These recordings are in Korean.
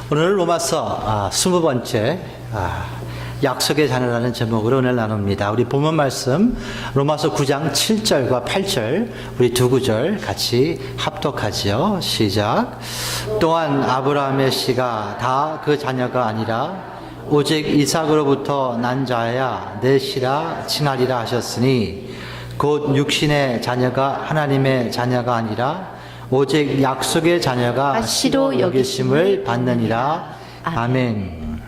오늘 로마서 20번째 약속의 자녀라는 제목으로 은혜를 나눕니다. 우리 본문 말씀 로마서 9장 7절과 8절 우리 두 구절 같이 합독하지요. 시작. 또한 아브라함의 씨가 다 그 자녀가 아니라 오직 이삭으로부터 난 자야 내 씨라 칭하리라 하셨으니 곧 육신의 자녀가 하나님의 자녀가 아니라 오직 약속의 자녀가 씨로 여기심을 받느니라. 아멘.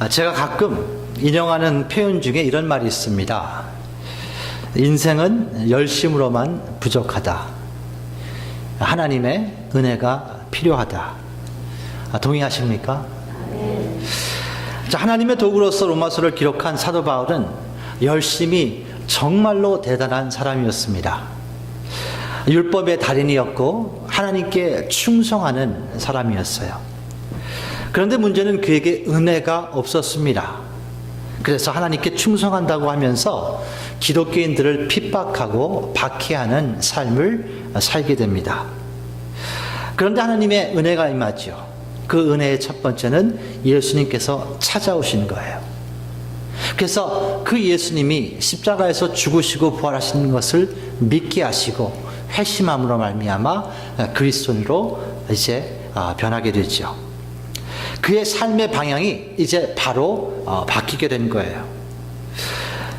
제가 가끔 인용하는 표현 중에 이런 말이 있습니다. 인생은 열심으로만 부족하다. 하나님의 은혜가 필요하다. 동의하십니까? 자, 하나님의 도구로서 로마서를 기록한 사도 바울은 열심이 정말로 대단한 사람이었습니다. 율법의 달인이었고 하나님께 충성하는 사람이었어요. 그런데 문제는 그에게 은혜가 없었습니다. 그래서 하나님께 충성한다고 하면서 기독교인들을 핍박하고 박해하는 삶을 살게 됩니다. 그런데 하나님의 은혜가 임하죠. 그 은혜의 첫 번째는 예수님께서 찾아오신 거예요. 그래서 그 예수님이 십자가에서 죽으시고 부활하신 것을 믿게 하시고 회심함으로 말미암아 그리스도인으로 이제 변하게 되죠. 그의 삶의 방향이 이제 바로 바뀌게 된 거예요.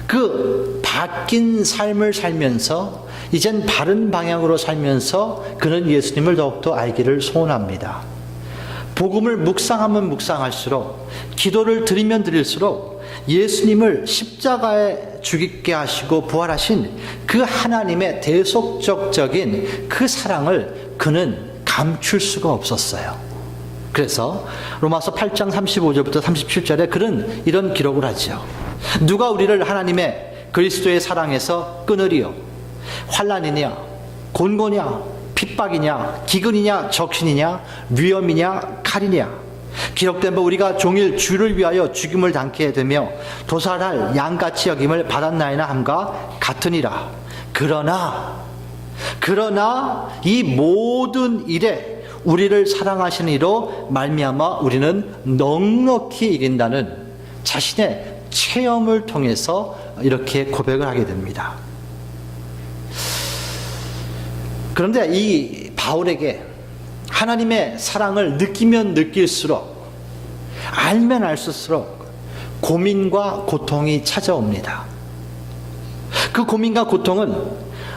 그 바뀐 삶을 살면서 이젠 바른 방향으로 살면서 그는 예수님을 더욱더 알기를 소원합니다. 복음을 묵상하면 묵상할수록 기도를 드리면 드릴수록 예수님을 십자가에 죽게 하시고 부활하신 그 하나님의 대속적인 그 사랑을 그는 감출 수가 없었어요. 그래서 로마서 8장 35절부터 37절에 그는 이런 기록을 하죠. 누가 우리를 하나님의 그리스도의 사랑에서 끊으리요? 환난이냐 곤고냐 핍박이냐 기근이냐 적신이냐 위험이냐 칼이냐. 기록된 바 우리가 종일 주를 위하여 죽임을 당케 되며 도살할 양같이 여김을 받았나이나 함과 같으니라. 그러나 이 모든 일에 우리를 사랑하시는 이로 말미암아 우리는 넉넉히 이긴다는 자신의 체험을 통해서 이렇게 고백을 하게 됩니다. 그런데 이 바울에게 하나님의 사랑을 느끼면 느낄수록 알면 알수록 고민과 고통이 찾아옵니다. 그 고민과 고통은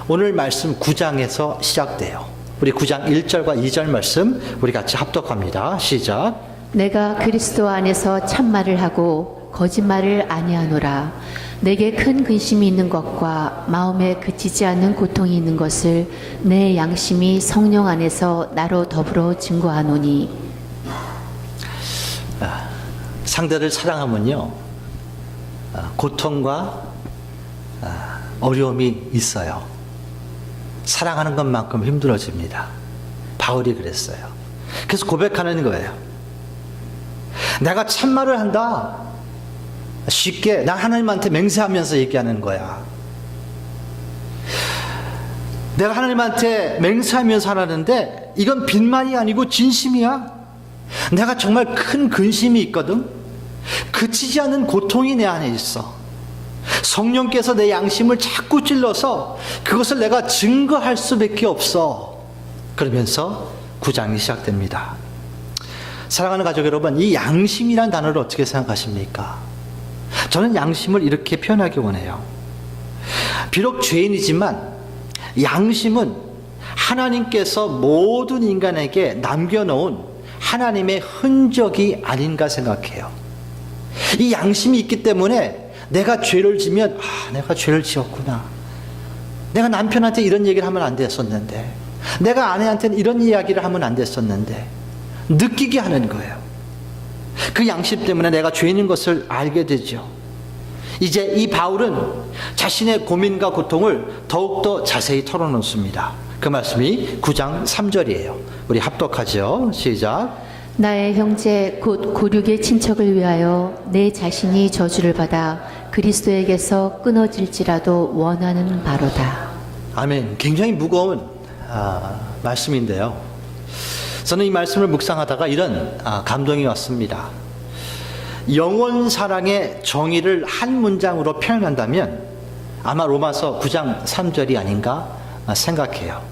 오늘 말씀 9장에서 시작돼요. 우리 9장 1절과 2절 말씀 우리 같이 합독합니다. 시작. 내가 그리스도 안에서 참말을 하고 거짓말을 아니하노라. 내게 큰 근심이 있는 것과 마음에 그치지 않는 고통이 있는 것을 내 양심이 성령 안에서 나로 더불어 증거하노니. 상대를 사랑하면요 고통과 어려움이 있어요. 사랑하는 것만큼 힘들어집니다. 바울이 그랬어요. 그래서 고백하는 거예요. 내가 참말을 한다. 쉽게 나 하나님한테 맹세하면서 얘기하는 거야. 내가 하나님한테 맹세하면서 하라는데 이건 빈말이 아니고 진심이야. 내가 정말 큰 근심이 있거든. 그치지 않는 고통이 내 안에 있어. 성령께서 내 양심을 자꾸 찔러서 그것을 내가 증거할 수밖에 없어. 그러면서 9장이 시작됩니다. 사랑하는 가족 여러분, 이 양심이란 단어를 어떻게 생각하십니까? 저는 양심을 이렇게 표현하기 원해요. 비록 죄인이지만 양심은 하나님께서 모든 인간에게 남겨놓은 하나님의 흔적이 아닌가 생각해요. 이 양심이 있기 때문에 내가 죄를 지면 내가 죄를 지었구나. 내가 남편한테 이런 얘기를 하면 안 됐었는데, 내가 아내한테는 이런 이야기를 하면 안 됐었는데 느끼게 하는 거예요. 그 양심 때문에 내가 죄인인 것을 알게 되죠. 이제 이 바울은 자신의 고민과 고통을 더욱더 자세히 털어놓습니다. 그 말씀이 9장 3절이에요. 우리 합독하죠. 시작. 나의 형제 곧 고륙의 친척을 위하여 내 자신이 저주를 받아 그리스도에게서 끊어질지라도 원하는 바로다. 아멘. 굉장히 무거운 말씀인데요. 저는 이 말씀을 묵상하다가 이런 감동이 왔습니다. 영원 사랑의 정의를 한 문장으로 표현한다면 아마 로마서 9장 3절이 아닌가 생각해요.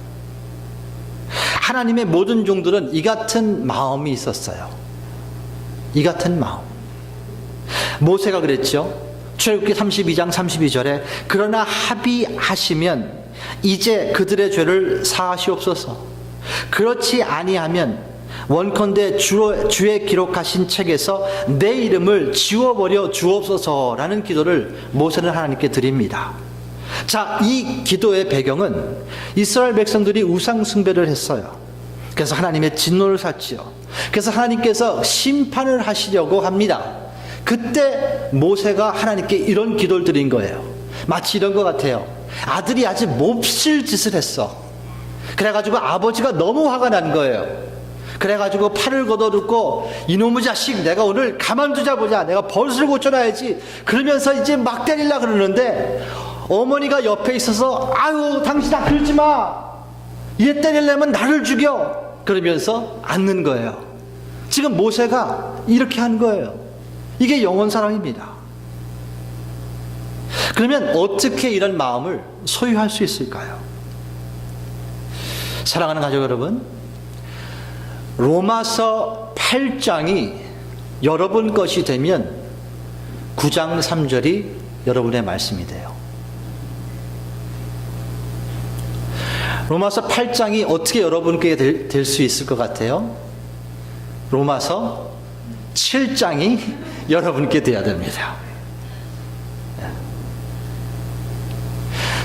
하나님의 모든 종들은 이 같은 마음이 있었어요. 이 같은 마음. 모세가 그랬죠. 출애굽기 32장 32절에 그러나 합의하시면 이제 그들의 죄를 사하시옵소서. 그렇지 아니하면 원컨대 주의 기록하신 책에서 내 이름을 지워버려 주옵소서라는 기도를 모세는 하나님께 드립니다. 자, 이 기도의 배경은 이스라엘 백성들이 우상 숭배를 했어요. 그래서 하나님의 진노를 샀지요. 그래서 하나님께서 심판을 하시려고 합니다. 그때 모세가 하나님께 이런 기도를 드린 거예요. 마치 이런 것 같아요. 아들이 아직 몹쓸 짓을 했어. 그래가지고 아버지가 너무 화가 난 거예요. 그래가지고 팔을 걷어붙고 이놈의 자식 내가 오늘 가만두자 보자, 내가 버릇을 고쳐놔야지, 그러면서 이제 막 때리려고 그러는데 어머니가 옆에 있어서 아유 당신아 그러지마, 얘 때리려면 나를 죽여, 그러면서 앉는 거예요. 지금 모세가 이렇게 한 거예요. 이게 영원 사랑입니다. 그러면 어떻게 이런 마음을 소유할 수 있을까요? 사랑하는 가족 여러분, 로마서 8장이 여러분 것이 되면 9장 3절이 여러분의 말씀이 돼요. 로마서 8장이 어떻게 여러분께 될 수 있을 것 같아요? 로마서 7장이 여러분께 돼야 됩니다.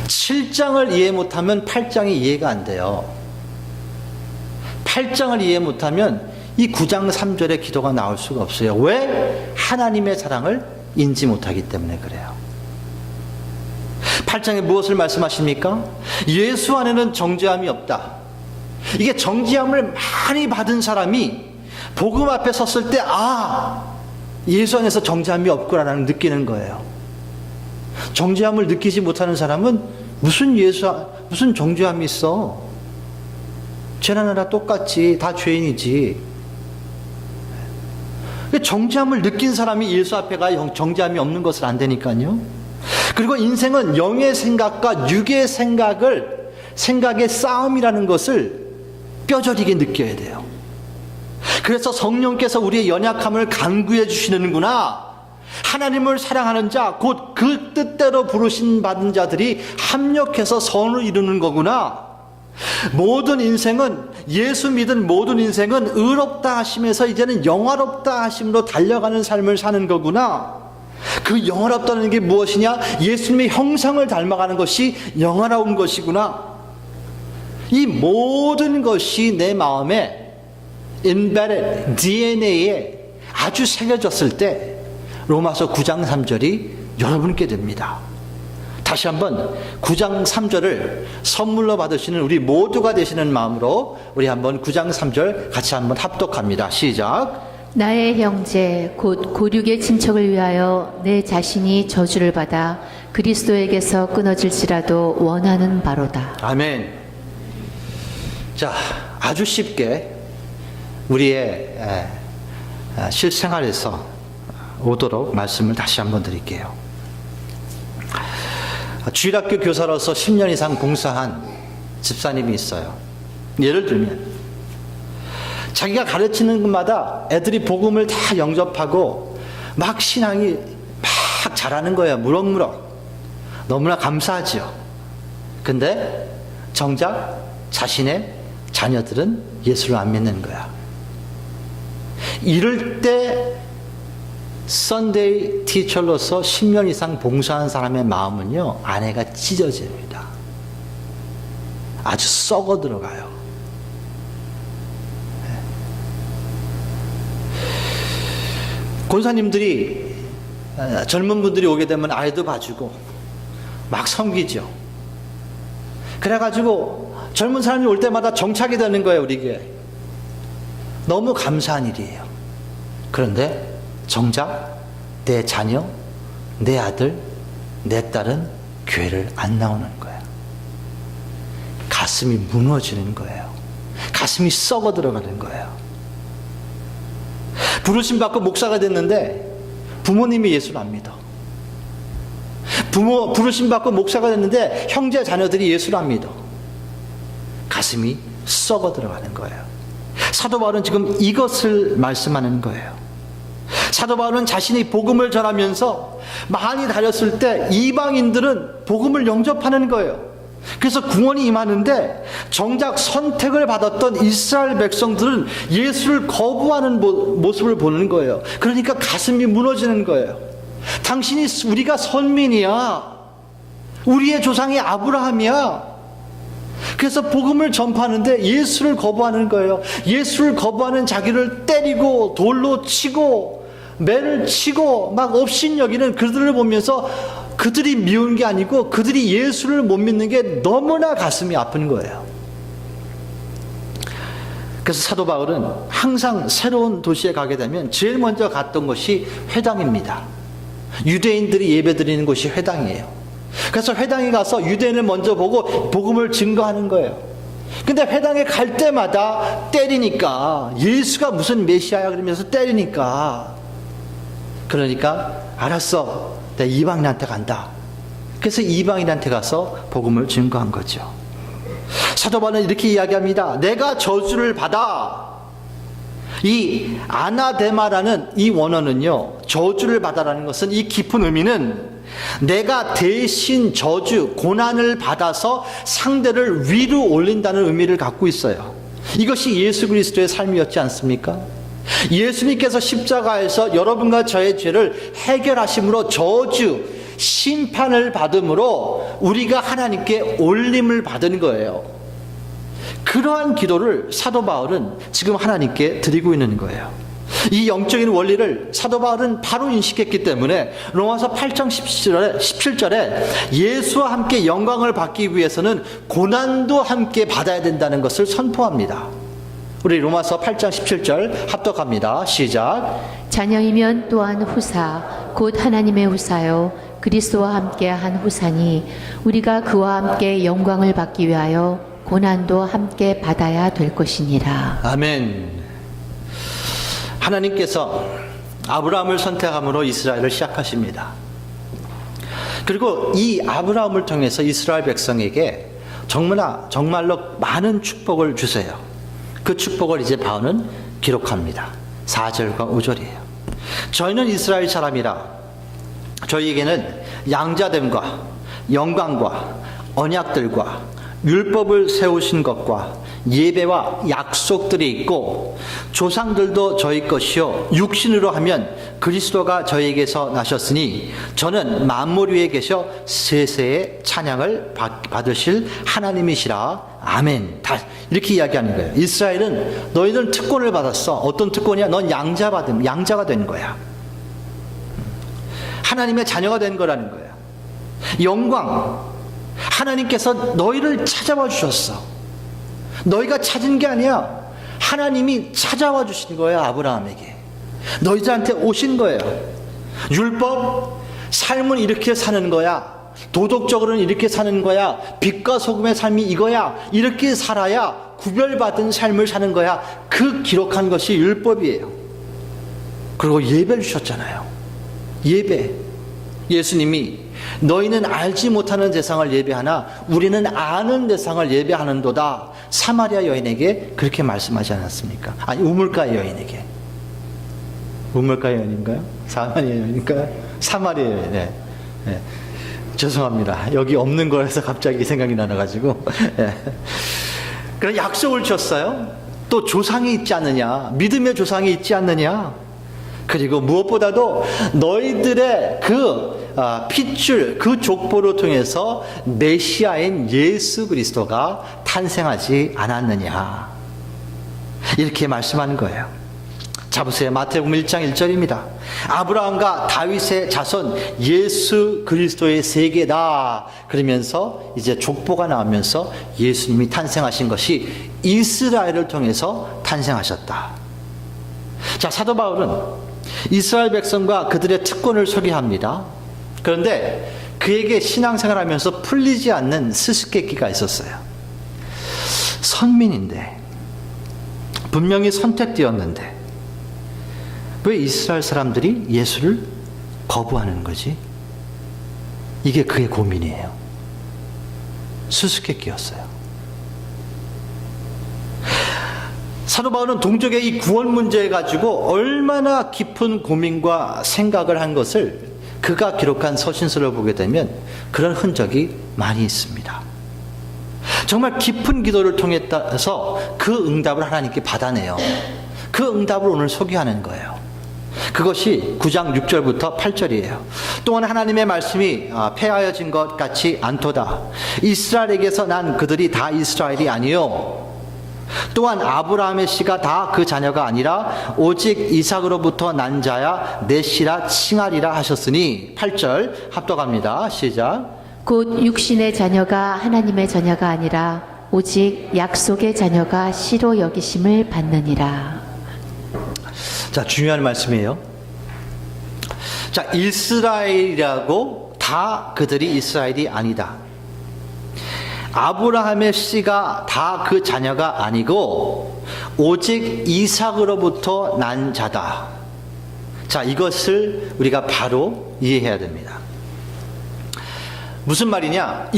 7장을 이해 못하면 8장이 이해가 안 돼요. 8장을 이해 못하면 이 9장 3절의 기도가 나올 수가 없어요. 왜? 하나님의 사랑을 인지 못하기 때문에 그래요. 8장에 무엇을 말씀하십니까? 예수 안에는 정죄함이 없다. 이게 정죄함을 많이 받은 사람이 복음 앞에 섰을 때 예수 안에서 정죄함이 없구나라는 느끼는 거예요. 정죄함을 느끼지 못하는 사람은 무슨 정죄함이 있어? 죄나 나라 똑같지, 다 죄인이지. 정죄함을 느낀 사람이 예수 앞에 가 정죄함이 없는 것을 안 되니까요. 그리고 인생은 영의 생각과 육의 생각의 싸움이라는 것을 뼈저리게 느껴야 돼요. 그래서 성령께서 우리의 연약함을 간구해 주시는구나. 하나님을 사랑하는 자, 곧 그 뜻대로 부르신 받은 자들이 합력해서 선을 이루는 거구나. 모든 인생은, 예수 믿은 모든 인생은 의롭다 하심에서 이제는 영화롭다 하심으로 달려가는 삶을 사는 거구나. 그 영화롭다는 게 무엇이냐? 예수님의 형상을 닮아가는 것이 영화로운 것이구나. 이 모든 것이 내 마음에 embedded DNA에 아주 새겨졌을 때 로마서 9장 3절이 여러분께 됩니다. 다시 한번 9장 3절을 선물로 받으시는 우리 모두가 되시는 마음으로 우리 한번 9장 3절 같이 한번 합독합니다. 시작. 나의 형제 곧 고륙의 친척을 위하여 내 자신이 저주를 받아 그리스도에게서 끊어질지라도 원하는 바로다. 아멘. 자, 아주 쉽게 우리의 실생활에서 오도록 말씀을 다시 한번 드릴게요. 주일학교 교사로서 10년 이상 봉사한 집사님이 있어요. 예를 들면 자기가 가르치는 것마다 애들이 복음을 다 영접하고 막 신앙이 막 자라는 거예요. 무럭무럭. 너무나 감사하죠. 근데 정작 자신의 자녀들은 예수를 안 믿는 거야. 이럴 때 썬데이 티처로서 10년 이상 봉사한 사람의 마음은요, 안에가 찢어집니다. 아주 썩어 들어가요. 권사님들이 젊은 분들이 오게 되면 아이도 봐주고 막 섬기죠. 그래가지고 젊은 사람이 올 때마다 정착이 되는 거예요, 우리 교회. 너무 감사한 일이에요. 그런데 정작 내 자녀, 내 아들, 내 딸은 교회를 안 나오는 거예요. 가슴이 무너지는 거예요. 가슴이 썩어 들어가는 거예요. 부르심 받고 목사가 됐는데 부모님이 예수를 안 믿어. 부르심 받고 목사가 됐는데 형제 자녀들이 예수를 안 믿어. 가슴이 썩어 들어가는 거예요. 사도 바울은 지금 이것을 말씀하는 거예요. 사도 바울은 자신이 복음을 전하면서 많이 다녔을 때 이방인들은 복음을 영접하는 거예요. 그래서 구원이 임하는데 정작 선택을 받았던 이스라엘 백성들은 예수를 거부하는 모습을 보는 거예요. 그러니까 가슴이 무너지는 거예요. 당신이 우리가 선민이야. 우리의 조상이 아브라함이야. 그래서 복음을 전파하는데 예수를 거부하는 거예요. 예수를 거부하는 자기를 때리고 돌로 치고 매를 치고 막 업신여기는 그들을 보면서 그들이 미운 게 아니고 그들이 예수를 못 믿는 게 너무나 가슴이 아픈 거예요. 그래서 사도 바울은 항상 새로운 도시에 가게 되면 제일 먼저 갔던 곳이 회당입니다. 유대인들이 예배드리는 곳이 회당이에요. 그래서 회당에 가서 유대인을 먼저 보고 복음을 증거하는 거예요. 근데 회당에 갈 때마다 때리니까 예수가 무슨 메시아야 그러면서 때리니까 그러니까 알았어, 내가 이방인한테 간다. 그래서 이방인한테 가서 복음을 증거한 거죠. 사도 바울은 이렇게 이야기합니다. 내가 저주를 받아. 이 아나데마라는 이 원어는요, 저주를 받아라는 것은 이 깊은 의미는 내가 대신 저주, 고난을 받아서 상대를 위로 올린다는 의미를 갖고 있어요. 이것이 예수 그리스도의 삶이었지 않습니까? 예수님께서 십자가에서 여러분과 저의 죄를 해결하심으로 저주, 심판을 받음으로 우리가 하나님께 올림을 받은 거예요. 그러한 기도를 사도 바울은 지금 하나님께 드리고 있는 거예요. 이 영적인 원리를 사도 바울은 바로 인식했기 때문에 로마서 8장 17절에 예수와 함께 영광을 받기 위해서는 고난도 함께 받아야 된다는 것을 선포합니다. 우리 로마서 8장 17절 합독합니다. 시작. 자녀이면 또한 후사 곧 하나님의 후사요 그리스도와 함께 한 후사니 우리가 그와 함께 영광을 받기 위하여 고난도 함께 받아야 될 것이니라. 아멘. 하나님께서 아브라함을 선택함으로 이스라엘을 시작하십니다. 그리고 이 아브라함을 통해서 이스라엘 백성에게 정말로 많은 축복을 주세요. 그 축복을 이제 바울은 기록합니다. 4절과 5절이에요. 저희는 이스라엘 사람이라 저희에게는 양자됨과 영광과 언약들과 율법을 세우신 것과 예배와 약속들이 있고 조상들도 저희 것이요 육신으로 하면 그리스도가 저희에게서 나셨으니 저는 만물 위에 계셔 세세의 찬양을 받으실 하나님이시라. 아멘. 다 이렇게 이야기하는 거예요. 이스라엘은 너희들은 특권을 받았어. 어떤 특권이야? 넌 양자가 된 거야. 하나님의 자녀가 된 거라는 거예요. 영광. 하나님께서 너희를 찾아와 주셨어. 너희가 찾은 게 아니야. 하나님이 찾아와 주신 거예요. 아브라함에게. 너희들한테 오신 거예요. 율법, 삶은 이렇게 사는 거야. 도덕적으로는 이렇게 사는 거야. 빛과 소금의 삶이 이거야. 이렇게 살아야 구별받은 삶을 사는 거야. 그 기록한 것이 율법이에요. 그리고 예배를 주셨잖아요. 예배. 예수님이 너희는 알지 못하는 대상을 예배하나 우리는 아는 대상을 예배하는도다. 사마리아 여인에게 그렇게 말씀하지 않았습니까? 아니, 우물가 여인에게. 우물가 여인인가요? 사마리아 여인인가요? 사마리아 여인. 네. 네. 죄송합니다. 여기 없는 거라서 갑자기 생각이 나가지고. 네. 그런 약속을 줬어요. 또 조상이 있지 않느냐? 믿음의 조상이 있지 않느냐? 그리고 무엇보다도 너희들의 그 핏줄, 그 족보를 통해서 메시아인 예수 그리스도가 탄생하지 않았느냐. 이렇게 말씀하는 거예요. 자 보세요. 마태복음 1장 1절입니다. 아브라함과 다윗의 자손 예수 그리스도의 세계다. 그러면서 이제 족보가 나오면서 예수님이 탄생하신 것이 이스라엘을 통해서 탄생하셨다. 자, 사도 바울은 이스라엘 백성과 그들의 특권을 소개합니다. 그런데 그에게 신앙생활 하면서 풀리지 않는 수수께끼가 있었어요. 선민인데 분명히 선택되었는데 왜 이스라엘 사람들이 예수를 거부하는 거지? 이게 그의 고민이에요. 수수께끼였어요. 사도 바울은 동족의 이 구원 문제에 가지고 얼마나 깊은 고민과 생각을 한 것을 그가 기록한 서신서를 보게 되면 그런 흔적이 많이 있습니다. 정말 깊은 기도를 통해서 그 응답을 하나님께 받아내요. 그 응답을 오늘 소개하는 거예요. 그것이 9장 6절부터 8절이에요. 또한 하나님의 말씀이 폐하여진 것 같이 않도다. 이스라엘에게서 난 그들이 다 이스라엘이 아니요 또한 아브라함의 씨가 다 그 자녀가 아니라 오직 이삭으로부터 난 자야 내 씨라 칭하리라 하셨으니 8절 합독합니다. 시작. 곧 육신의 자녀가 하나님의 자녀가 아니라 오직 약속의 자녀가 씨로 여기심을 받느니라. 자, 중요한 말씀이에요. 자, 이스라엘이라고 다 그들이 이스라엘이 아니다. 아브라함의 씨가 다 그 자녀가 아니고 오직 이삭으로부터 난 자다. 자, 이것을 우리가 바로 이해해야 됩니다. 무슨 말이냐?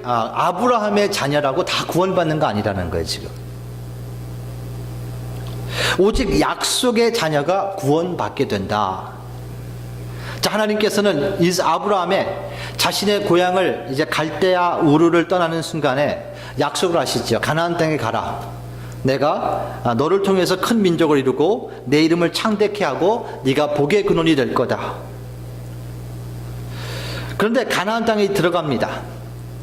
아브라함의 자녀라고 다 구원받는 거 아니라는 거예요, 지금. 오직 약속의 자녀가 구원받게 된다. 자, 하나님께서는 아브라함의 자신의 고향을 이제 갈대아 우르를 떠나는 순간에 약속을 하시죠. 가나안 땅에 가라. 내가 너를 통해서 큰 민족을 이루고 내 이름을 창대케 하고 네가 복의 근원이 될 거다. 그런데 가나안 땅에 들어갑니다.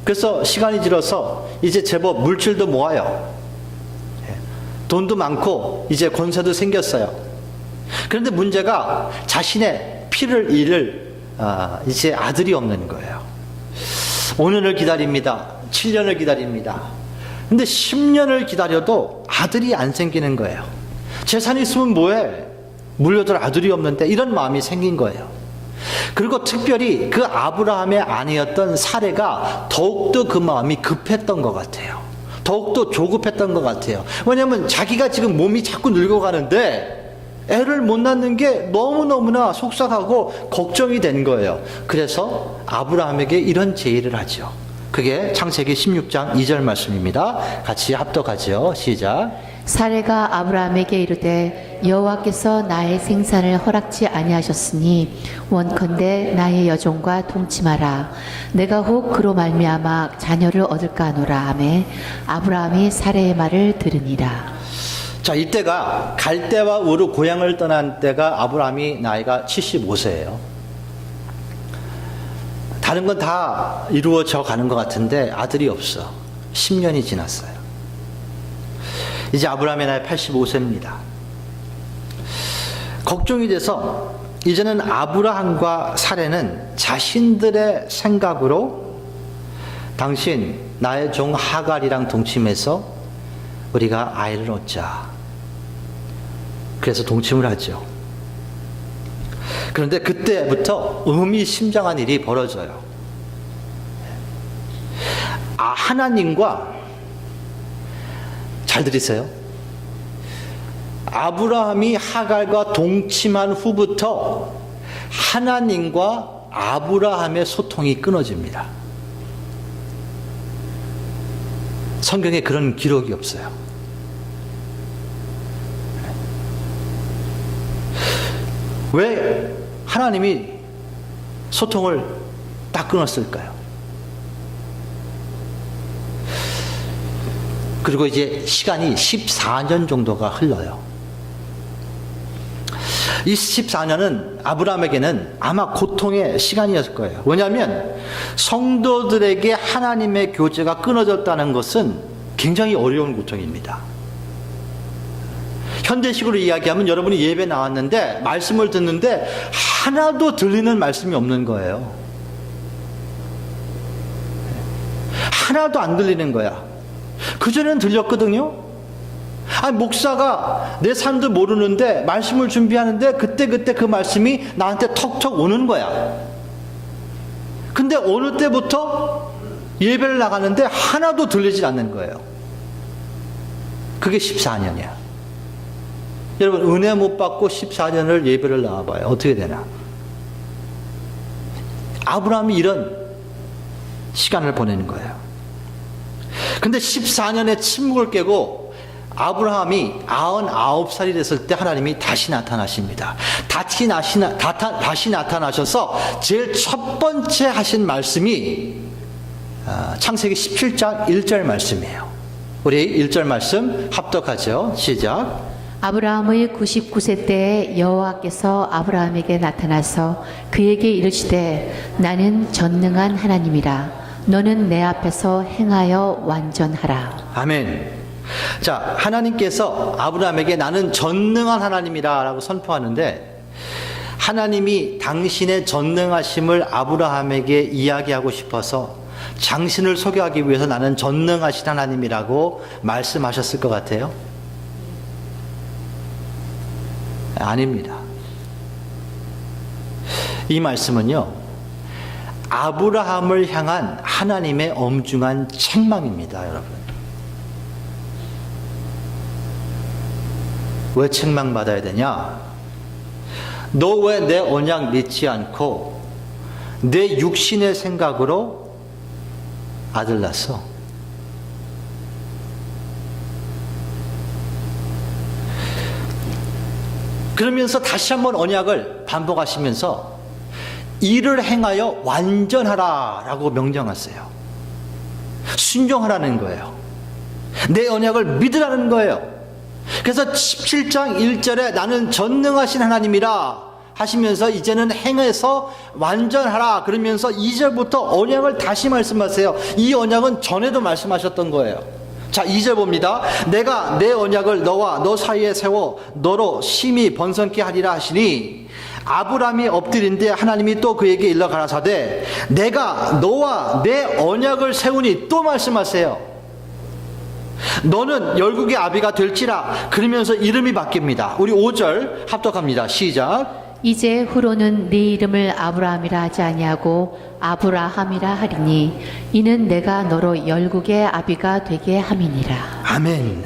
그래서 시간이 지나서 이제 제법 물질도 모아요. 돈도 많고 이제 권세도 생겼어요. 그런데 문제가 자신의 피를 잃을 이제 아들이 없는 거예요. 5년을 기다립니다. 7년을 기다립니다. 근데 10년을 기다려도 아들이 안 생기는 거예요. 재산이 있으면 뭐해? 물려줄 아들이 없는데 이런 마음이 생긴 거예요. 그리고 특별히 그 아브라함의 아내였던 사레가 더욱더 그 마음이 급했던 것 같아요. 더욱더 조급했던 것 같아요. 왜냐하면 자기가 지금 몸이 자꾸 늙어가는데 애를 못 낳는 게 너무너무나 속상하고 걱정이 된 거예요. 그래서 아브라함에게 이런 제의를 하죠. 그게 창세기 16장 2절 말씀입니다. 같이 합독하죠. 시작. 사레가 아브라함에게 이르되 여호와께서 나의 생산을 허락지 아니하셨으니 원컨대 나의 여종과 동침하라. 내가 혹 그로 말미암아 자녀를 얻을까 하노라 하매 아브라함이 사레의 말을 들으니라. 자, 이때가 갈대와 우르 고향을 떠난 때가 아브라함이 나이가 75세예요. 다른 건 다 이루어져 가는 것 같은데 아들이 없어. 10년이 지났어요. 이제 아브라함의 나이 85세입니다. 걱정이 돼서 이제는 아브라함과 사레는 자신들의 생각으로 당신 나의 종 하갈이랑 동침해서 우리가 아이를 얻자. 그래서 동침을 하죠. 그런데 그때부터 의미심장한 일이 벌어져요. 하나님과 잘 들으세요. 아브라함이 하갈과 동침한 후부터 하나님과 아브라함의 소통이 끊어집니다. 성경에 그런 기록이 없어요. 왜 하나님이 소통을 딱 끊었을까요? 그리고 이제 시간이 14년 정도가 흘러요. 이 14년은 아브라함에게는 아마 고통의 시간이었을 거예요. 왜냐하면 성도들에게 하나님의 교제가 끊어졌다는 것은 굉장히 어려운 고통입니다. 현대식으로 이야기하면 여러분이 예배 나왔는데 말씀을 듣는데 하나도 들리는 말씀이 없는 거예요. 하나도 안 들리는 거야. 그전에는 들렸거든요. 아니, 목사가 내 삶도 모르는데 말씀을 준비하는데 그때 그 말씀이 나한테 턱턱 오는 거야. 근데 어느 때부터 예배를 나가는데 하나도 들리질 않는 거예요. 그게 14년이야. 여러분, 은혜 못 받고 14년을 예배를 나와봐요. 어떻게 되나? 아브라함이 이런 시간을 보내는 거예요. 근데 14년의 침묵을 깨고 아브라함이 99살이 됐을 때 하나님이 다시 나타나십니다. 다시 나타나셔서 제일 첫 번째 하신 말씀이 창세기 17장 1절 말씀이에요. 우리 1절 말씀 합독하죠. 시작. 아브라함의 99세 때에 여호와께서 아브라함에게 나타나서 그에게 이르시되 나는 전능한 하나님이라 너는 내 앞에서 행하여 완전하라. 아멘. 자, 하나님께서 아브라함에게 나는 전능한 하나님이라 라고 선포하는데, 하나님이 당신의 전능하심을 아브라함에게 이야기하고 싶어서 당신을 소개하기 위해서 나는 전능하신 하나님이라고 말씀하셨을 것 같아요? 아닙니다. 이 말씀은요, 아브라함을 향한 하나님의 엄중한 책망입니다, 여러분. 왜 책망받아야 되냐? 너 왜 내 언약 믿지 않고 내 육신의 생각으로 아들 낳았어? 그러면서 다시 한번 언약을 반복하시면서 이를 행하여 완전하라 라고 명령하세요. 순종하라는 거예요. 내 언약을 믿으라는 거예요. 그래서 17장 1절에 나는 전능하신 하나님이라 하시면서 이제는 행해서 완전하라 그러면서 2절부터 언약을 다시 말씀하세요. 이 언약은 전에도 말씀하셨던 거예요. 자, 2절 봅니다. 내가 내 언약을 너와 너 사이에 세워 너로 심히 번성케 하리라 하시니, 아브라함이 엎드린데 하나님이 또 그에게 일러 가라사대 내가 너와 내 언약을 세우니, 또 말씀하세요. 너는 열국의 아비가 될지라. 그러면서 이름이 바뀝니다. 우리 5절 합독합니다. 시작. 이제 후로는 네 이름을 아브라함이라 하지 아니하고 아브라함이라 하리니 이는 내가 너로 열국의 아비가 되게 함이니라. 아멘.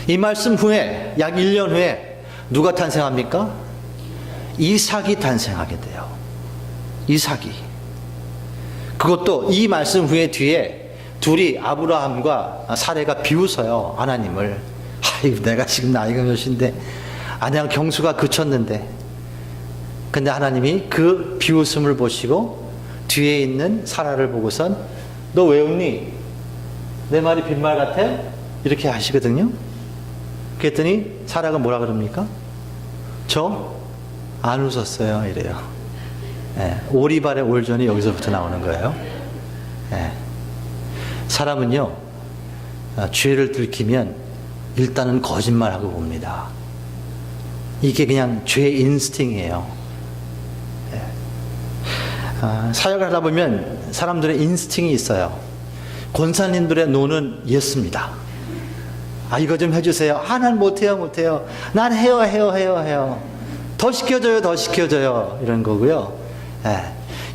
이 말씀 후에 약 1년 후에 누가 탄생합니까? 이삭이 탄생하게 돼요. 이삭이. 그것도 이 말씀 후에 뒤에 둘이, 아브라함과 사레가 비웃어요. 하나님을. 아이고, 내가 지금 나이가 몇인데, 내가 경수가 그쳤는데. 근데 하나님이 그 비웃음을 보시고 뒤에 있는 사라를 보고선 너 왜 웃니? 내 말이 빈말 같아? 이렇게 하시거든요. 그랬더니 사라가 뭐라 그럽니까? 저 안 웃었어요 이래요. 오리발의 올전이 여기서부터 나오는 거예요. 사람은요, 죄를 들키면 일단은 거짓말하고 봅니다. 이게 그냥 죄의 인스팅이에요. 사역을 하다 보면 사람들의 인스팅이 있어요. 권사님들의 노는 예습니다. 이거 좀 해주세요. 난 못해요. 난 해요. 더 시켜줘요. 이런 거고요.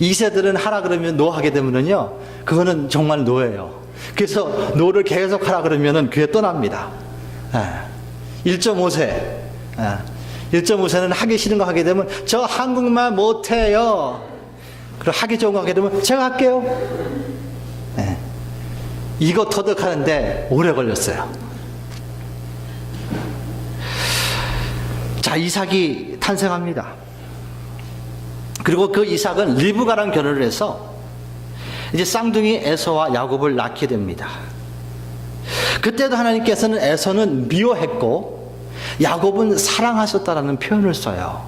이세들은 하라 그러면 노 하게 되면은요, 그거는 정말 노예요. 그래서 노를 계속 하라 그러면은 그게 떠납니다. 1.5세. 1.5세는 하기 싫은 거 하게 되면 저 한국말 못해요. 그리고 하기 좋은 거 하게 되면 제가 할게요. 이거 터득하는데 오래 걸렸어요. 자, 이삭이 탄생합니다. 그리고 그 이삭은 리브가랑 결혼을 해서 이제 쌍둥이 에서와 야곱을 낳게 됩니다. 그때도 하나님께서는 에서는 미워했고 야곱은 사랑하셨다라는 표현을 써요.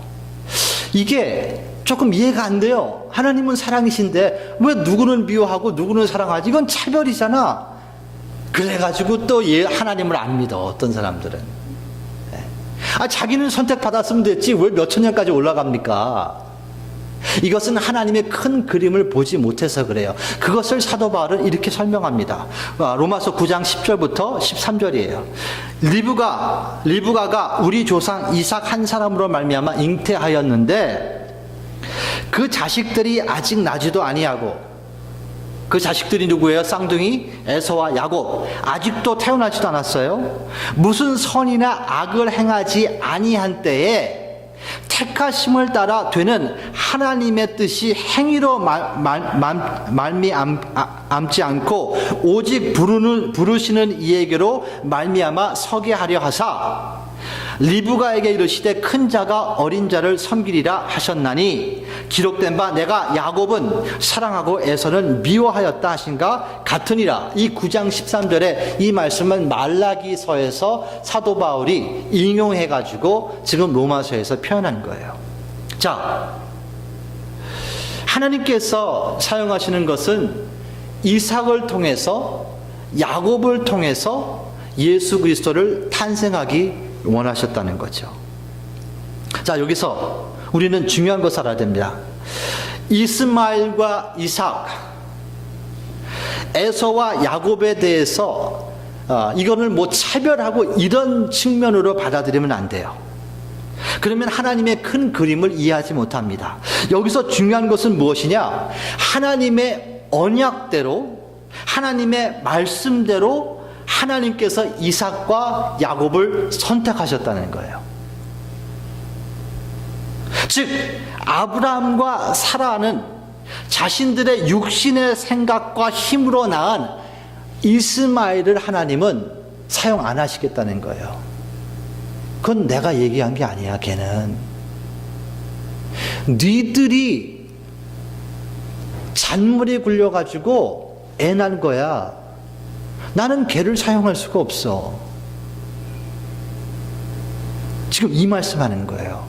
이게 조금 이해가 안 돼요. 하나님은 사랑이신데 왜 누구는 미워하고 누구는 사랑하지? 이건 차별이잖아. 그래가지고 또 하나님을 안 믿어, 어떤 사람들은. 자기는 선택받았으면 됐지 왜 몇천 년까지 올라갑니까? 이것은 하나님의 큰 그림을 보지 못해서 그래요. 그것을 사도 바울은 이렇게 설명합니다. 로마서 9장 10절부터 13절이에요. 리브가가 우리 조상 이삭 한 사람으로 말미암아 잉태하였는데 그 자식들이 아직 나지도 아니하고 그 자식들이 누구예요? 쌍둥이 에서와 야곱. 아직도 태어나지도 않았어요. 무슨 선이나 악을 행하지 아니한 때에 택하심을 따라 되는 하나님의 뜻이 행위로 말미암지 않고 오직 부르시는 이에게로 말미암아 서게 하려 하사 리브가에게 이르시되 큰 자가 어린 자를 섬기리라 하셨나니 기록된 바 내가 야곱은 사랑하고 에서는 미워하였다 하신가 같으니라. 이 9장 13절에 이 말씀은 말라기서에서 사도 바울이 인용해 가지고 지금 로마서에서 표현한 거예요. 자, 하나님께서 사용하시는 것은 이삭을 통해서 야곱을 통해서 예수 그리스도를 탄생하기 원하셨다는 거죠. 자, 여기서 우리는 중요한 것을 알아야 됩니다. 이스마엘과 이삭, 에서와 야곱에 대해서 이거를 뭐 차별하고 이런 측면으로 받아들이면 안 돼요. 그러면 하나님의 큰 그림을 이해하지 못합니다. 여기서 중요한 것은 무엇이냐? 하나님의 언약대로, 하나님의 말씀대로 하나님께서 이삭과 야곱을 선택하셨다는 거예요. 즉 아브라함과 사라는 자신들의 육신의 생각과 힘으로 낳은 이스마엘을 하나님은 사용 안 하시겠다는 거예요. 그건 내가 얘기한 게 아니야. 걔는 니들이 잔물에 굴려가지고 애 난 거야. 나는 걔를 사용할 수가 없어. 지금 이 말씀하는 거예요.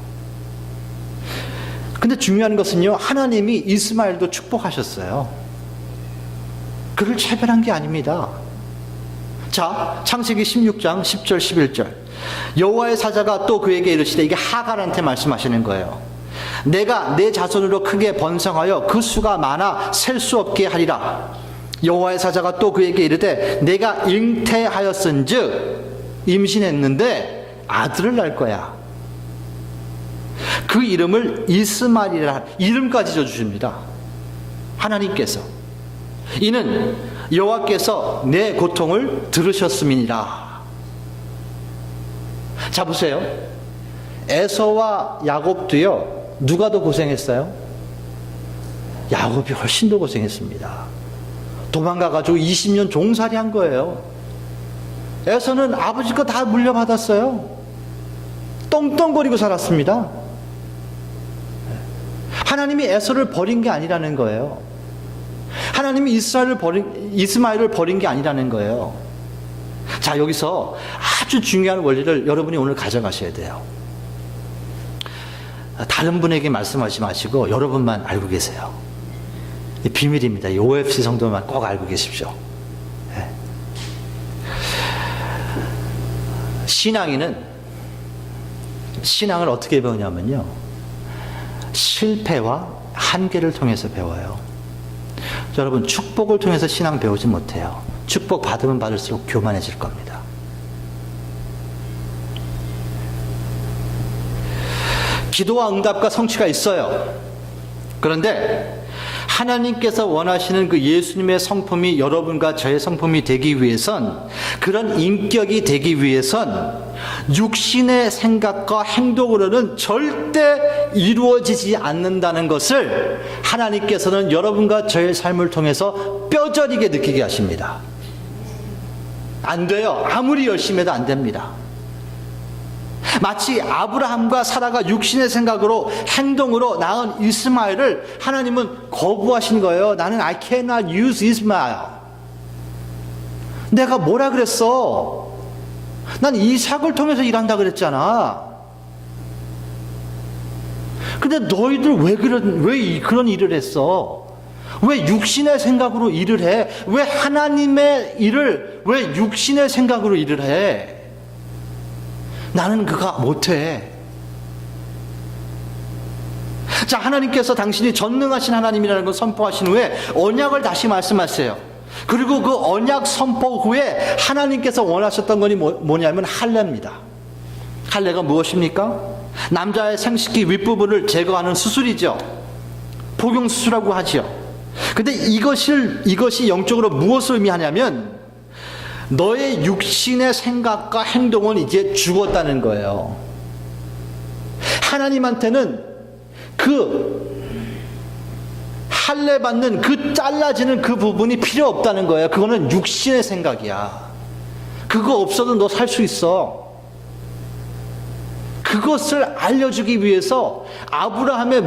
근데 중요한 것은요, 하나님이 이스마엘도 축복하셨어요. 그를 차별한 게 아닙니다. 자, 창세기 16장 10절 11절. 여호와의 사자가 또 그에게 이르시되, 이게 하갈한테 말씀하시는 거예요. 내가 내 자손으로 크게 번성하여 그 수가 많아 셀 수 없게 하리라. 여호와의 사자가 또 그에게 이르되 내가 잉태하였은즉 임신했는데 아들을 낳을 거야. 그 이름을 이스마엘이라, 이름까지 줘주십니다. 하나님께서. 이는 여호와께서 내 고통을 들으셨음이니라. 자, 보세요. 에서와 야곱도요, 누가 더 고생했어요? 야곱이 훨씬 더 고생했습니다. 도망가가지고 20년 종살이 한 거예요. 에서는 아버지 거 다 물려받았어요. 떵떵거리고 살았습니다. 하나님이 에서를 버린 게 아니라는 거예요. 하나님이 이스마엘을 버린 게 아니라는 거예요. 자, 여기서 아주 중요한 원리를 여러분이 오늘 가져가셔야 돼요. 다른 분에게 말씀하지 마시고 여러분만 알고 계세요. 비밀입니다. 이 OFC 성도만 꼭 알고 계십시오. 네. 신앙을 어떻게 배우냐면요, 실패와 한계를 통해서 배워요. 여러분, 축복을 통해서 신앙 배우지 못해요. 축복 받으면 받을수록 교만해질 겁니다. 기도와 응답과 성취가 있어요. 그런데 하나님께서 원하시는 그 예수님의 성품이 여러분과 저의 성품이 되기 위해선, 그런 인격이 되기 위해선 육신의 생각과 행동으로는 절대 이루어지지 않는다는 것을 하나님께서는 여러분과 저의 삶을 통해서 뼈저리게 느끼게 하십니다. 안 돼요. 아무리 열심히 해도 안 됩니다. 마치 아브라함과 사라가 육신의 생각으로 행동으로 낳은 이스마엘을 하나님은 거부하신 거예요. 나는 I cannot use Ismael. 내가 뭐라 그랬어? 난 이삭을 통해서 일한다 그랬잖아. 근데 너희들 왜 그런 일을 했어? 왜 육신의 생각으로 일을 해? 왜 하나님의 일을 왜 육신의 생각으로 일을 해? 나는 그가 못해. 자, 하나님께서 당신이 전능하신 하나님이라는 걸 선포하신 후에 언약을 다시 말씀하세요. 그리고 그 언약 선포 후에 하나님께서 원하셨던 것이 뭐냐면 할례입니다. 할례가 무엇입니까? 남자의 생식기 윗부분을 제거하는 수술이죠. 복용수술이라고 하죠. 근데 이것이 영적으로 무엇을 의미하냐면 너의 육신의 생각과 행동은 이제 죽었다는 거예요. 하나님한테는 그 할례 받는 그 잘라지는 그 부분이 필요 없다는 거예요. 그거는 육신의 생각이야. 그거 없어도 너 살 수 있어. 그것을 알려주기 위해서 아브라함의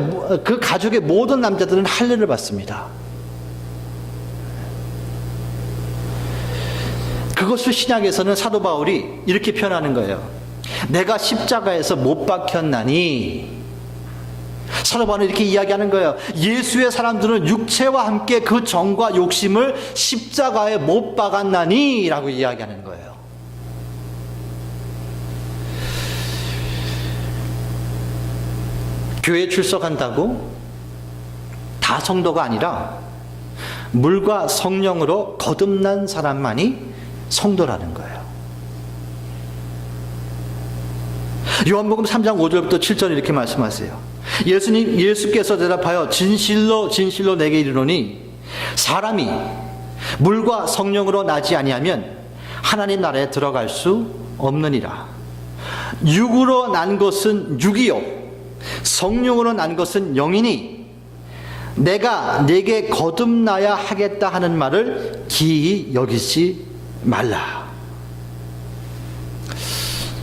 그 가족의 모든 남자들은 할례를 받습니다. 그것을 신약에서는 사도 바울이 이렇게 표현하는 거예요. 내가 십자가에서 못 박혔나니. 사도 바울은 이렇게 이야기하는 거예요. 예수의 사람들은 육체와 함께 그 정과 욕심을 십자가에 못 박았나니 라고 이야기하는 거예요. 교회 출석한다고 다 성도가 아니라 물과 성령으로 거듭난 사람만이 성도라는 거예요. 요한복음 3장 5절부터 7절 이렇게 말씀하세요. 예수께서 대답하여 진실로 진실로 내게 이르노니 사람이 물과 성령으로 나지 아니하면 하나님 나라에 들어갈 수 없느니라. 육으로 난 것은 육이요 성령으로 난 것은 영이니 내가 네게 거듭나야 하겠다 하는 말을 기이 여기지 말라.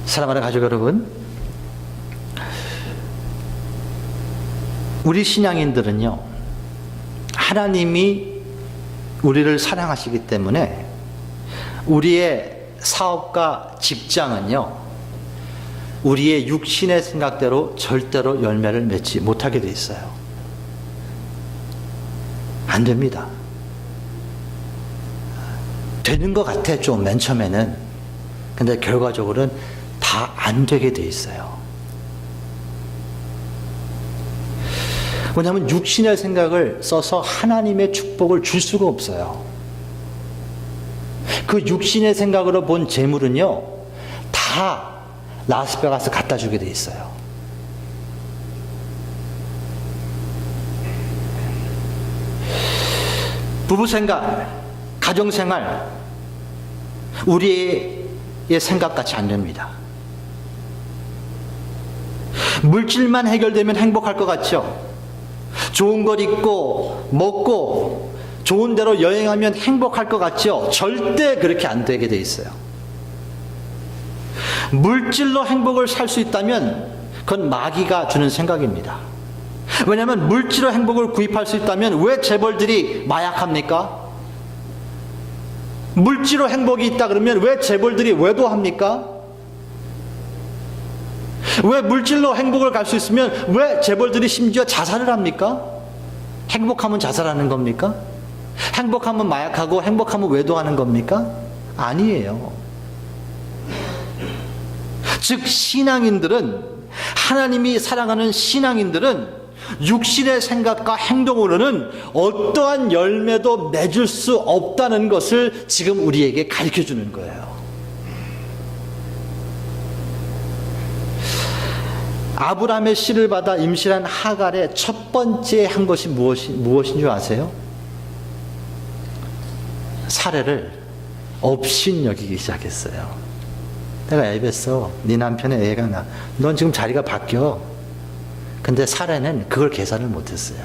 사랑하는 가족 여러분, 우리 신앙인들은요, 하나님이 우리를 사랑하시기 때문에 우리의 사업과 직장은요, 우리의 육신의 생각대로 절대로 열매를 맺지 못하게 돼 있어요. 안 됩니다. 되는 것 같아, 좀 맨 처음에는. 근데 결과적으로는 다 안 되게 돼 있어요. 왜냐하면 육신의 생각을 써서 하나님의 축복을 줄 수가 없어요. 그 육신의 생각으로 본 재물은요, 다 라스베가스 갖다 주게 돼 있어요. 부부 생각, 가정 생활, 우리의 생각같이 안 됩니다. 물질만 해결되면 행복할 것 같죠? 좋은 것 입고 먹고 좋은 데로 여행하면 행복할 것 같죠? 절대 그렇게 안 되게 돼 있어요. 물질로 행복을 살 수 있다면 그건 마귀가 주는 생각입니다. 왜냐하면 물질로 행복을 구입할 수 있다면 왜 재벌들이 마약합니까? 물질로 행복이 있다 그러면 왜 재벌들이 외도합니까? 왜 물질로 행복을 갈 수 있으면 왜 재벌들이 심지어 자살을 합니까? 행복하면 자살하는 겁니까? 행복하면 마약하고 행복하면 외도하는 겁니까? 아니에요. 즉 신앙인들은, 하나님이 사랑하는 신앙인들은 육신의 생각과 행동으로는 어떠한 열매도 맺을 수 없다는 것을 지금 우리에게 가르쳐 주는 거예요. 아브라함의 씨를 받아 임신한 하갈의 첫 번째 한 것이 무엇인 줄 아세요? 사례를 업신 여기기 시작했어요. 내가 애 뱄어. 네 남편의 애가 나. 넌 지금 자리가 바뀌어. 근데 사례는 그걸 계산을 못했어요.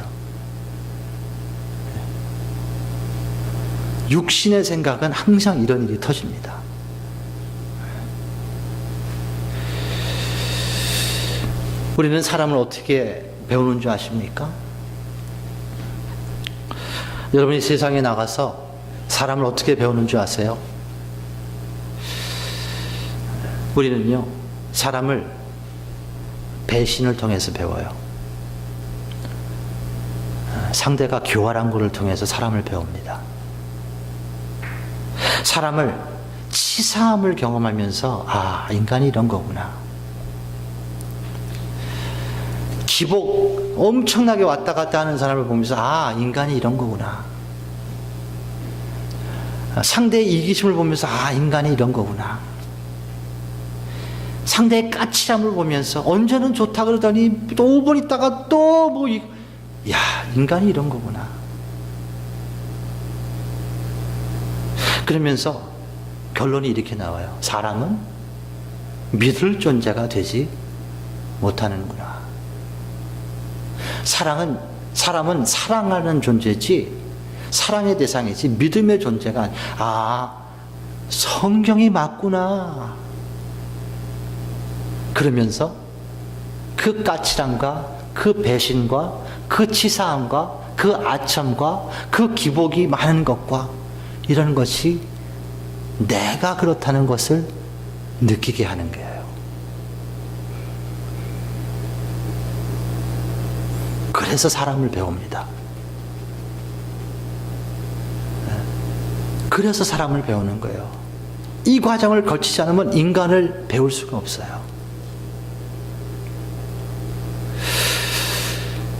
육신의 생각은 항상 이런 일이 터집니다. 우리는 사람을 어떻게 배우는 줄 아십니까? 여러분이 세상에 나가서 사람을 어떻게 배우는 줄 아세요? 우리는요, 사람을 배신을 통해서 배워요. 상대가 교활한 것을 통해서 사람을 배웁니다. 사람을 치사함을 경험하면서 아, 인간이 이런 거구나. 기복 엄청나게 왔다 갔다 하는 사람을 보면서 아, 인간이 이런 거구나. 상대의 이기심을 보면서 아, 인간이 이런 거구나. 상대의 까칠함을 보면서 언제는 좋다 그러더니 또 5분 있다가 또 야, 인간이 이런 거구나. 그러면서 결론이 이렇게 나와요. 사람은 믿을 존재가 되지 못하는구나. 사람은 사랑하는 존재지, 사랑의 대상이지 믿음의 존재가 아니야. 아, 성경이 맞구나. 그러면서 그 까칠함과 그 배신과 그 치사함과 그 아첨과 그 기복이 많은 것과 이런 것이 내가 그렇다는 것을 느끼게 하는 거예요. 그래서 사람을 배웁니다. 그래서 사람을 배우는 거예요. 이 과정을 거치지 않으면 인간을 배울 수가 없어요.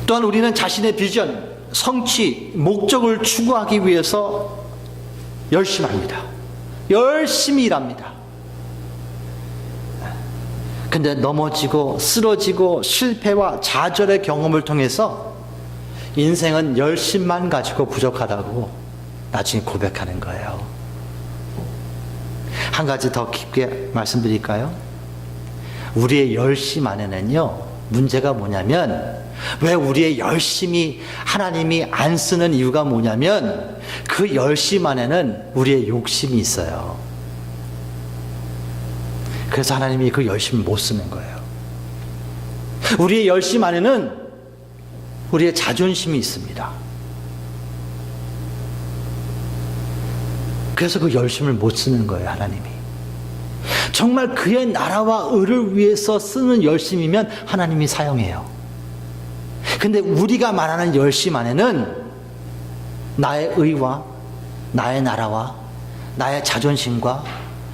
또한 우리는 자신의 비전, 성취, 목적을 추구하기 위해서 열심합니다. 열심히 일합니다. 근데 넘어지고 쓰러지고 실패와 좌절의 경험을 통해서 인생은 열심만 가지고 부족하다고 나중에 고백하는 거예요. 한 가지 더 깊게 말씀드릴까요? 우리의 열심 안에는요, 문제가 뭐냐면, 왜 우리의 열심이 하나님이 안 쓰는 이유가 뭐냐면, 그 열심 안에는 우리의 욕심이 있어요. 그래서 하나님이 그 열심을 못 쓰는 거예요. 우리의 열심 안에는 우리의 자존심이 있습니다. 그래서 그 열심을 못 쓰는 거예요, 하나님이. 정말 그의 나라와 의를 위해서 쓰는 열심이면 하나님이 사용해요. 근데 우리가 말하는 열심 안에는 나의 의와 나의 나라와 나의 자존심과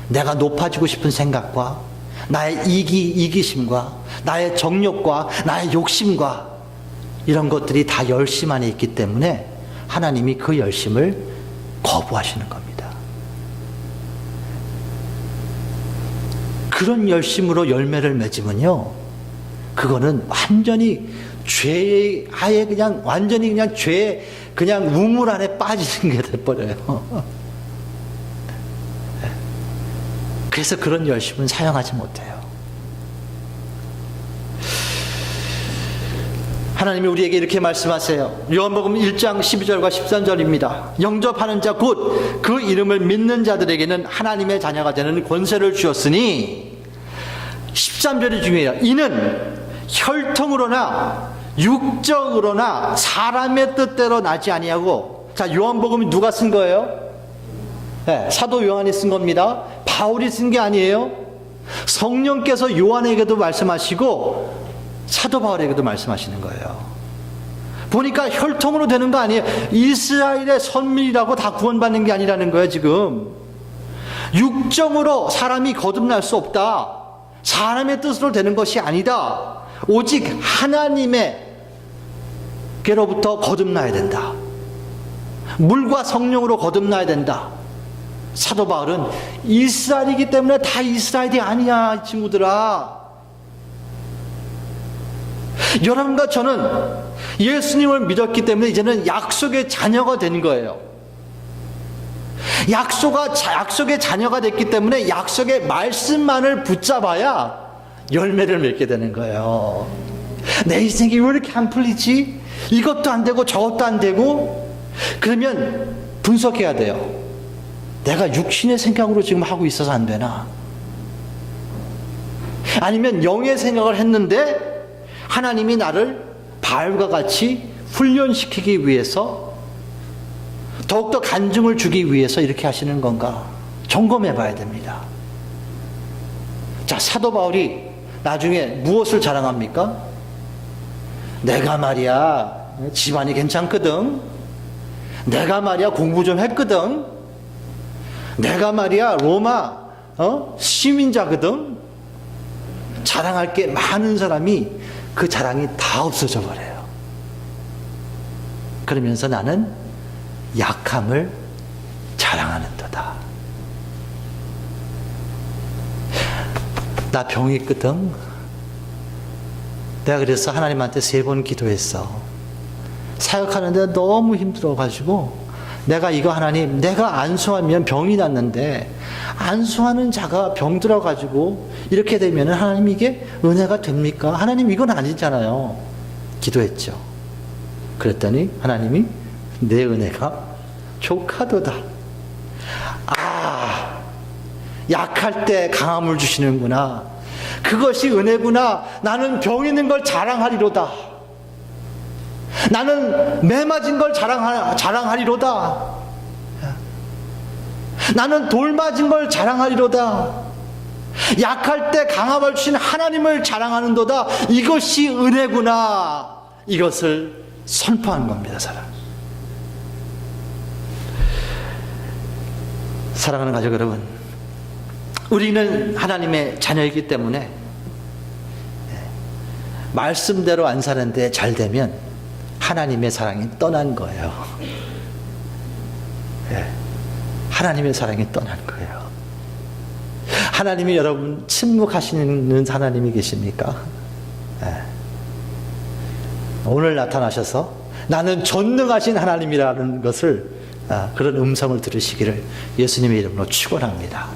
내가 높아지고 싶은 생각과 나의 이기심과 나의 정욕과 나의 욕심과 이런 것들이 다 열심 안에 있기 때문에 하나님이 그 열심을 거부하시는 겁니다. 그런 열심으로 열매를 맺으면요, 그거는 완전히 죄의 아예 그냥 완전히 그냥 죄의 그냥 우물 안에 빠지는 게 돼버려요. 그래서 그런 열심은 사용하지 못해요. 하나님이 우리에게 이렇게 말씀하세요. 요한복음 1장 12절과 13절입니다. 영접하는 자 곧 그 이름을 믿는 자들에게는 하나님의 자녀가 되는 권세를 주었으니, 13절이 중요해요. 이는 혈통으로나 육적으로나 사람의 뜻대로 나지 아니하고, 자, 요한복음이 누가 쓴 거예요? 네, 사도 요한이 쓴 겁니다. 바울이 쓴 게 아니에요. 성령께서 요한에게도 말씀하시고 사도 바울에게도 말씀하시는 거예요. 보니까 혈통으로 되는 거 아니에요. 이스라엘의 선민이라고 다 구원받는 게 아니라는 거예요, 지금. 육정으로 사람이 거듭날 수 없다. 사람의 뜻으로 되는 것이 아니다. 오직 하나님께로부터 거듭나야 된다. 물과 성령으로 거듭나야 된다. 사도 바울은 이스라엘이기 때문에 다 이스라엘이 아니야, 친구들아. 여러분과 저는 예수님을 믿었기 때문에 이제는 약속의 자녀가 된 거예요. 약속의 자녀가 됐기 때문에 약속의 말씀만을 붙잡아야 열매를 맺게 되는 거예요. 내 인생이 왜 이렇게 안 풀리지? 이것도 안 되고 저것도 안 되고. 그러면 분석해야 돼요. 내가 육신의 생각으로 지금 하고 있어서 안 되나? 아니면 영의 생각을 했는데 하나님이 나를 바울과 같이 훈련시키기 위해서, 더욱더 간증을 주기 위해서 이렇게 하시는 건가? 점검해 봐야 됩니다. 자, 사도 바울이 나중에 무엇을 자랑합니까? 내가 말이야 집안이 괜찮거든. 내가 말이야 공부 좀 했거든. 내가 말이야 로마 시민자거든. 자랑할 게 많은 사람이 그 자랑이 다 없어져 버려요. 그러면서 나는 약함을 자랑하는 도다. 나 병이 있거든. 내가 그래서 하나님한테 3번 기도했어. 사역하는데 너무 힘들어가지고 내가 이거 하나님, 내가 안수하면 병이 났는데 안수하는 자가 병 들어가지고 이렇게 되면 하나님 이게 은혜가 됩니까? 하나님 이건 아니잖아요. 기도했죠. 그랬더니 하나님이 내 은혜가 족하도다. 아, 약할 때 강함을 주시는구나. 그것이 은혜구나. 나는 병 있는 걸 자랑하리로다. 나는 매 맞은 걸 자랑하리로다. 나는 돌 맞은 걸 자랑하리로다. 약할 때 강함을 주신 하나님을 자랑하는도다. 이것이 은혜구나. 이것을 선포한 겁니다, 사랑하는 가족 여러분, 우리는 하나님의 자녀이기 때문에 말씀대로 안 사는데 잘 되면 하나님의 사랑이 떠난 거예요. 하나님의 사랑이 떠난 거예요. 하나님이 여러분 침묵하시는 하나님이 계십니까? 오늘 나타나셔서 나는 전능하신 하나님이라는 것을, 그런 음성을 들으시기를 예수님의 이름으로 축원합니다.